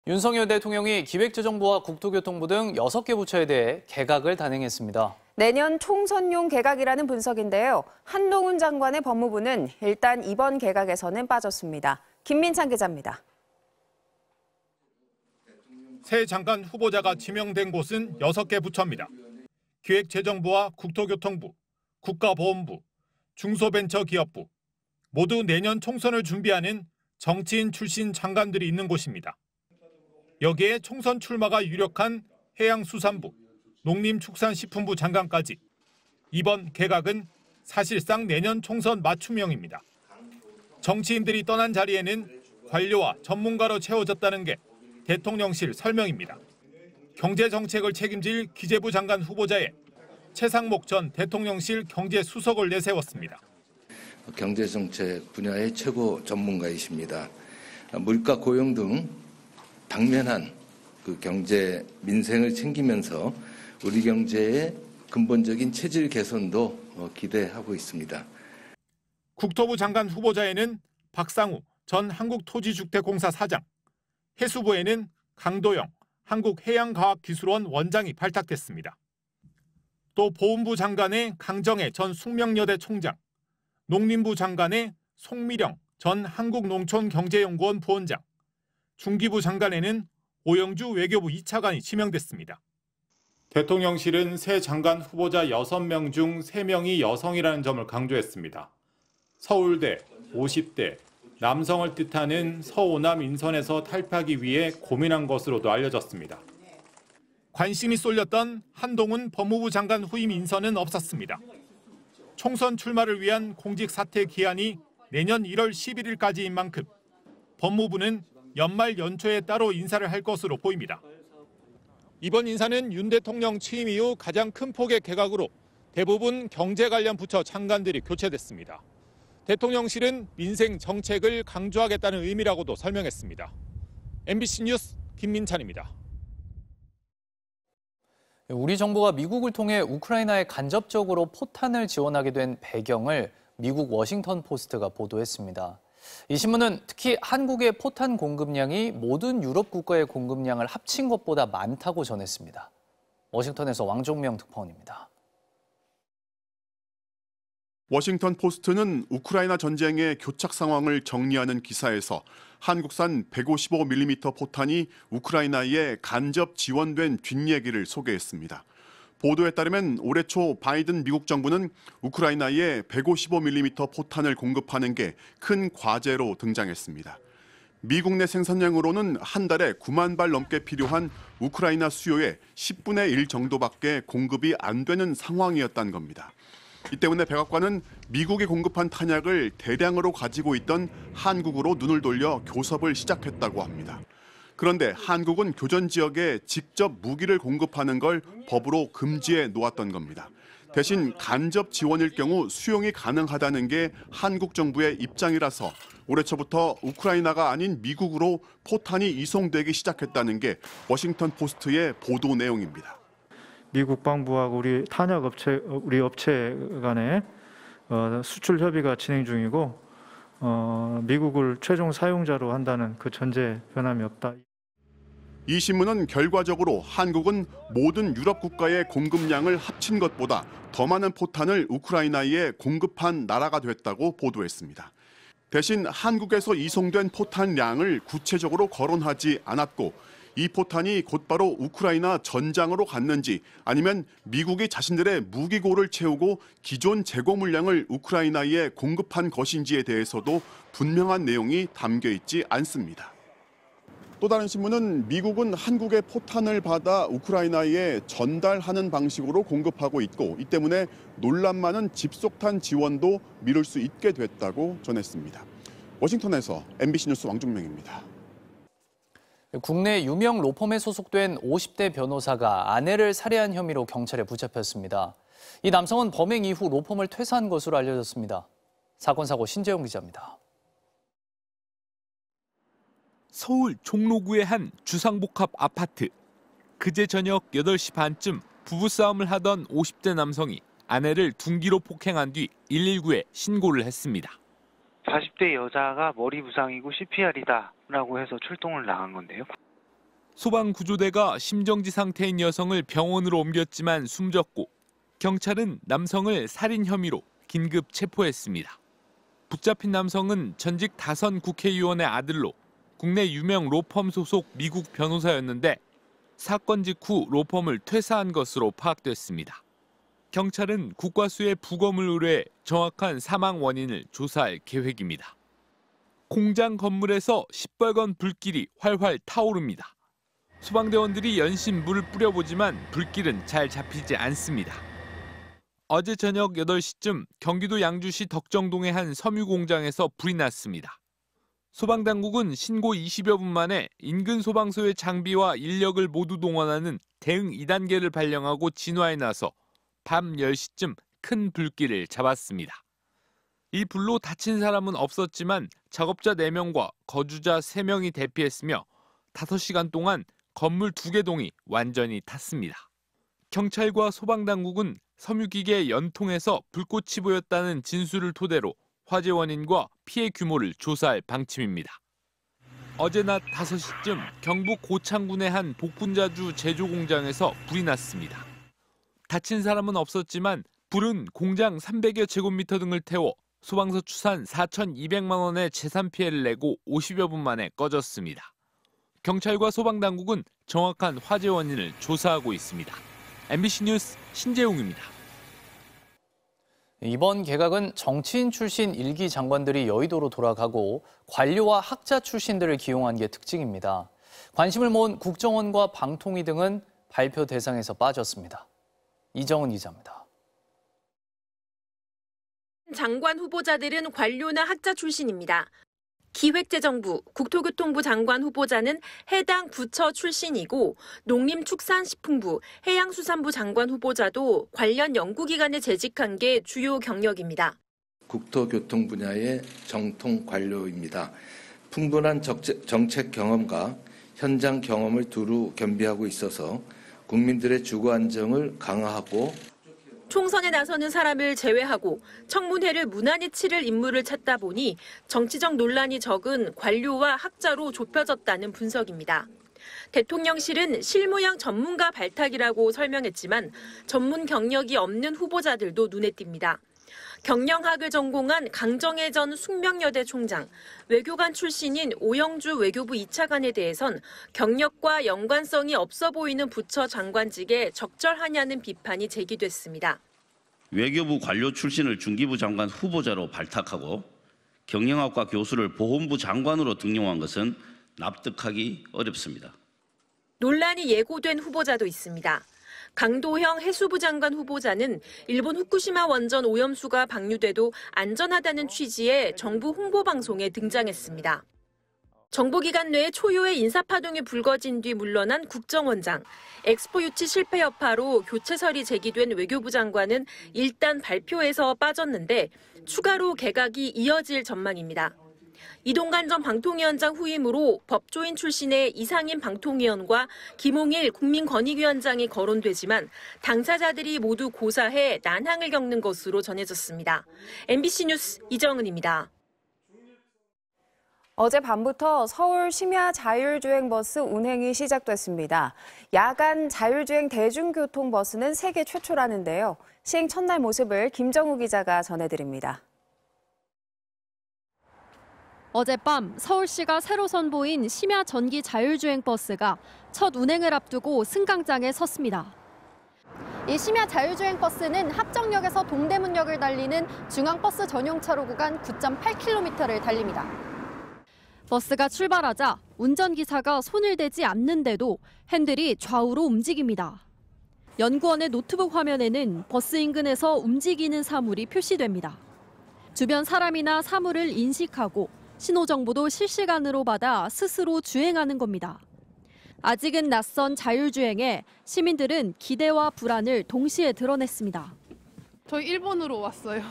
윤석열 대통령이 기획재정부와 국토교통부 등 6개 부처에 대해 개각을 단행했습니다. 내년 총선용 개각이라는 분석인데요. 한동훈 장관의 법무부는 일단 이번 개각에서는 빠졌습니다. 김민찬 기자입니다. 새 장관 후보자가 지명된 곳은 6개 부처입니다. 기획재정부와 국토교통부, 국가보훈부, 중소벤처기업부, 모두 내년 총선을 준비하는 정치인 출신 장관들이 있는 곳입니다. 여기에 총선 출마가 유력한 해양수산부, 농림축산식품부 장관까지. 이번 개각은 사실상 내년 총선 맞춤형입니다. 정치인들이 떠난 자리에는 관료와 전문가로 채워졌다는 게 대통령실 설명입니다. 경제정책을 책임질 기재부 장관 후보자에 최상목 전 대통령실 경제수석을 내세웠습니다. 경제정책 분야의 최고 전문가이십니다. 물가 고용 등 당면한 경제 민생을 챙기면서 우리 경제의 근본적인 체질 개선도 기대하고 있습니다. 국토부 장관 후보자에는 박상우 전 한국토지주택공사 사장, 해수부에는 강도영 한국해양과학기술원 원장이 발탁됐습니다. 또 보훈부 장관에 강정혜 전 숙명여대 총장, 농림부 장관에 송미령 전 한국농촌경제연구원 부원장, 중기부 장관에는 오영주 외교부 2차관이 지명됐습니다. 대통령실은 새 장관 후보자 6명 중 3명이 여성이라는 점을 강조했습니다. 서울대, 50대, 남성을 뜻하는 서오남 인선에서 탈피하기 위해 고민한 것으로도 알려졌습니다. 관심이 쏠렸던 한동훈 법무부 장관 후임 인선은 없었습니다. 총선 출마를 위한 공직 사퇴 기한이 내년 1월 11일까지인 만큼 법무부는 연말 연초에 따로 인사를 할 것으로 보입니다. 이번 인사는 윤 대통령 취임 이후 가장 큰 폭의 개각으로 대부분 경제 관련 부처 장관들이 교체됐습니다. 대통령실은 민생 정책을 강조하겠다는 의미라고도 설명했습니다. MBC 뉴스 김민찬입니다. 우리 정부가 미국을 통해 우크라이나에 간접적으로 포탄을 지원하게 된 배경을 미국 워싱턴 포스트가 보도했습니다. 이 신문은 특히 한국의 포탄 공급량이 모든 유럽 국가의 공급량을 합친 것보다 많다고 전했습니다. 워싱턴에서 왕종명 특파원입니다. 워싱턴 포스트는 우크라이나 전쟁의 교착 상황을 정리하는 기사에서 한국산 155mm 포탄이 우크라이나에 간접 지원된 뒷얘기를 소개했습니다. 보도에 따르면 올해 초 바이든 미국 정부는 우크라이나에 155mm 포탄을 공급하는 게 큰 과제로 등장했습니다. 미국 내 생산량으로는 한 달에 9만 발 넘게 필요한 우크라이나 수요의 10분의 1 정도밖에 공급이 안 되는 상황이었다는 겁니다. 이 때문에 백악관은 미국이 공급한 탄약을 대량으로 가지고 있던 한국으로 눈을 돌려 교섭을 시작했다고 합니다. 그런데 한국은 교전 지역에 직접 무기를 공급하는 걸 법으로 금지해 놓았던 겁니다. 대신 간접 지원일 경우 수용이 가능하다는 게 한국 정부의 입장이라서 올해 초부터 우크라이나가 아닌 미국으로 포탄이 이송되기 시작했다는 게 워싱턴 포스트의 보도 내용입니다. 미국 국방부하고 우리 업체 간에 수출 협의가 진행 중이고 미국을 최종 사용자로 한다는 그 전제 변함이 없다. 이 신문은 결과적으로 한국은 모든 유럽 국가의 공급량을 합친 것보다 더 많은 포탄을 우크라이나에 공급한 나라가 됐다고 보도했습니다. 대신 한국에서 이송된 포탄량을 구체적으로 거론하지 않았고 이 포탄이 곧바로 우크라이나 전장으로 갔는지 아니면 미국이 자신들의 무기고를 채우고 기존 재고 물량을 우크라이나에 공급한 것인지에 대해서도 분명한 내용이 담겨 있지 않습니다. 또 다른 신문은 미국은 한국의 포탄을 받아 우크라이나에 전달하는 방식으로 공급하고 있고 이 때문에 논란 많은 집속탄 지원도 미룰 수 있게 됐다고 전했습니다. 워싱턴에서 MBC 뉴스 왕종명입니다. 국내 유명 로펌에 소속된 50대 변호사가 아내를 살해한 혐의로 경찰에 붙잡혔습니다. 이 남성은 범행 이후 로펌을 퇴사한 것으로 알려졌습니다. 사건 사고 신재용 기자입니다. 서울 종로구의 한 주상복합 아파트. 그제 저녁 8시 반쯤 부부싸움을 하던 50대 남성이 아내를 둔기로 폭행한 뒤 119에 신고를 했습니다. 40대 여자가 머리 부상이고 CPR이다라고 해서 출동을 나간 건데요. 소방구조대가 심정지 상태인 여성을 병원으로 옮겼지만 숨졌고 경찰은 남성을 살인 혐의로 긴급 체포했습니다. 붙잡힌 남성은 전직 다선 국회의원의 아들로 국내 유명 로펌 소속 미국 변호사였는데 사건 직후 로펌을 퇴사한 것으로 파악됐습니다. 경찰은 국과수에 부검을 의뢰해 정확한 사망 원인을 조사할 계획입니다. 공장 건물에서 시뻘건 불길이 활활 타오릅니다. 소방대원들이 연신 물을 뿌려보지만 불길은 잘 잡히지 않습니다. 어제 저녁 8시쯤 경기도 양주시 덕정동의 한 섬유 공장에서 불이 났습니다. 소방당국은 신고 20여 분 만에 인근 소방서의 장비와 인력을 모두 동원하는 대응 2단계를 발령하고 진화에 나서 밤 10시쯤 큰 불길을 잡았습니다. 이 불로 다친 사람은 없었지만 작업자 4명과 거주자 3명이 대피했으며 5시간 동안 건물 2개 동이 완전히 탔습니다. 경찰과 소방당국은 섬유기계 연통에서 불꽃이 보였다는 진술을 토대로 화재 원인과 피해 규모를 조사할 방침입니다. 어제 낮 5시쯤 경북 고창군의 한 복분자주 제조 공장에서 불이 났습니다. 다친 사람은 없었지만 불은 공장 300여 제곱미터 등을 태워 소방서 추산 4,200만 원의 재산 피해를 내고 50여 분 만에 꺼졌습니다. 경찰과 소방당국은 정확한 화재 원인을 조사하고 있습니다. MBC 뉴스 신재웅입니다. 이번 개각은 정치인 출신 일기 장관들이 여의도로 돌아가고 관료와 학자 출신들을 기용한 게 특징입니다. 관심을 모은 국정원과 방통위 등은 발표 대상에서 빠졌습니다. 이정은 기자입니다. 장관 후보자들은 관료나 학자 출신입니다. 기획재정부, 국토교통부 장관 후보자는 해당 부처 출신이고 농림축산식품부, 해양수산부 장관 후보자도 관련 연구기관에 재직한 게 주요 경력입니다. 국토교통 분야의 정통 관료입니다. 풍부한 정책 경험과 현장 경험을 두루 겸비하고 있어서 국민들의 주거 안정을 강화하고 총선에 나서는 사람을 제외하고 청문회를 무난히 치를 인물을 찾다 보니 정치적 논란이 적은 관료와 학자로 좁혀졌다는 분석입니다. 대통령실은 실무형 전문가 발탁이라고 설명했지만 전문 경력이 없는 후보자들도 눈에 띕니다. 경영학을 전공한 강정혜 전 숙명여대 총장, 외교관 출신인 오영주 외교부 2차관에 대해선 경력과 연관성이 없어 보이는 부처 장관직에 적절하냐는 비판이 제기됐습니다. 외교부 관료 출신을 중기부 장관 후보자로 발탁하고 경영학과 교수를 보훈부 장관으로 등용한 것은 납득하기 어렵습니다. 논란이 예고된 후보자도 있습니다. 강도형 해수부 장관 후보자는 일본 후쿠시마 원전 오염수가 방류돼도 안전하다는 취지의 정부 홍보방송에 등장했습니다. 정보기관 내 초유의 인사파동이 불거진 뒤 물러난 국정원장, 엑스포 유치 실패 여파로 교체설이 제기된 외교부 장관은 일단 발표에서 빠졌는데 추가로 개각이 이어질 전망입니다. 이동관 전 방통위원장 후임으로 법조인 출신의 이상인 방통위원과 김홍일 국민권익위원장이 거론되지만 당사자들이 모두 고사해 난항을 겪는 것으로 전해졌습니다. MBC 뉴스 이정은입니다. 어젯밤부터 서울 심야 자율주행버스 운행이 시작됐습니다. 야간 자율주행 대중교통버스는 세계 최초라는데요. 시행 첫날 모습을 김정우 기자가 전해드립니다. 어젯밤 서울시가 새로 선보인 심야 전기 자율주행 버스가 첫 운행을 앞두고 승강장에 섰습니다. 이 심야 자율주행 버스는 합정역에서 동대문역을 달리는 중앙버스 전용차로 구간 9.8km를 달립니다. 버스가 출발하자 운전기사가 손을 대지 않는데도 핸들이 좌우로 움직입니다. 연구원의 노트북 화면에는 버스 인근에서 움직이는 사물이 표시됩니다. 주변 사람이나 사물을 인식하고 신호정보도 실시간으로 받아 스스로 주행하는 겁니다. 아직은 낯선 자율주행에 시민들은 기대와 불안을 동시에 드러냈습니다. 저희 일본으로 왔어요.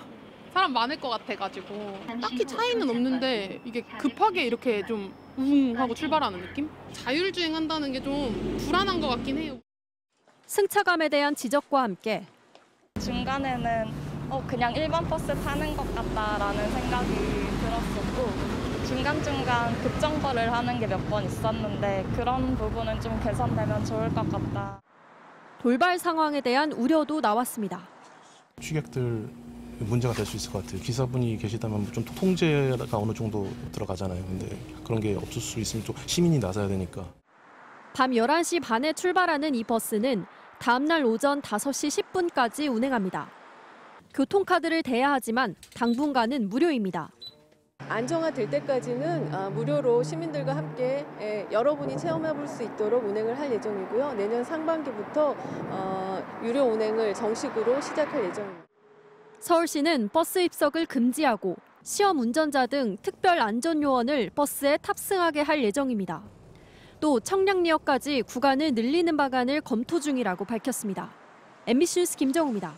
사람 많을 것 같아가지고 딱히 차이는 없는데 이게 급하게 이렇게 좀 우웅 하고 출발하는 느낌? 자율주행 한다는 게 좀 불안한 것 같긴 해요. 승차감에 대한 지적과 함께 중간에는 그냥 일반 버스 타는 것 같다라는 생각이 들었었고 중간중간 급정거를 하는 게 몇 번 있었는데 그런 부분은 좀 개선되면 좋을 것 같다. 돌발 상황에 대한 우려도 나왔습니다. 취객들 문제가 될 수 있을 것 같아요. 기사분이 계시다면 좀 통제가 어느 정도 들어가잖아요. 근데 그런 게 없을 수 있으면 또 시민이 나서야 되니까. 밤 11시 반에 출발하는 이 버스는 다음 날 오전 5시 10분까지 운행합니다. 교통카드를 대야 하지만 당분간은 무료입니다. 안정화될 때까지는 무료로 시민들과 함께 여러분이 체험해 볼 수 있도록 운행을 할 예정이고요. 내년 상반기부터 유료 운행을 정식으로 시작할 예정입니다. 서울시는 버스 입석을 금지하고 시험 운전자 등 특별 안전요원을 버스에 탑승하게 할 예정입니다. 또 청량리역까지 구간을 늘리는 방안을 검토 중이라고 밝혔습니다. MBC 뉴스 김정우입니다.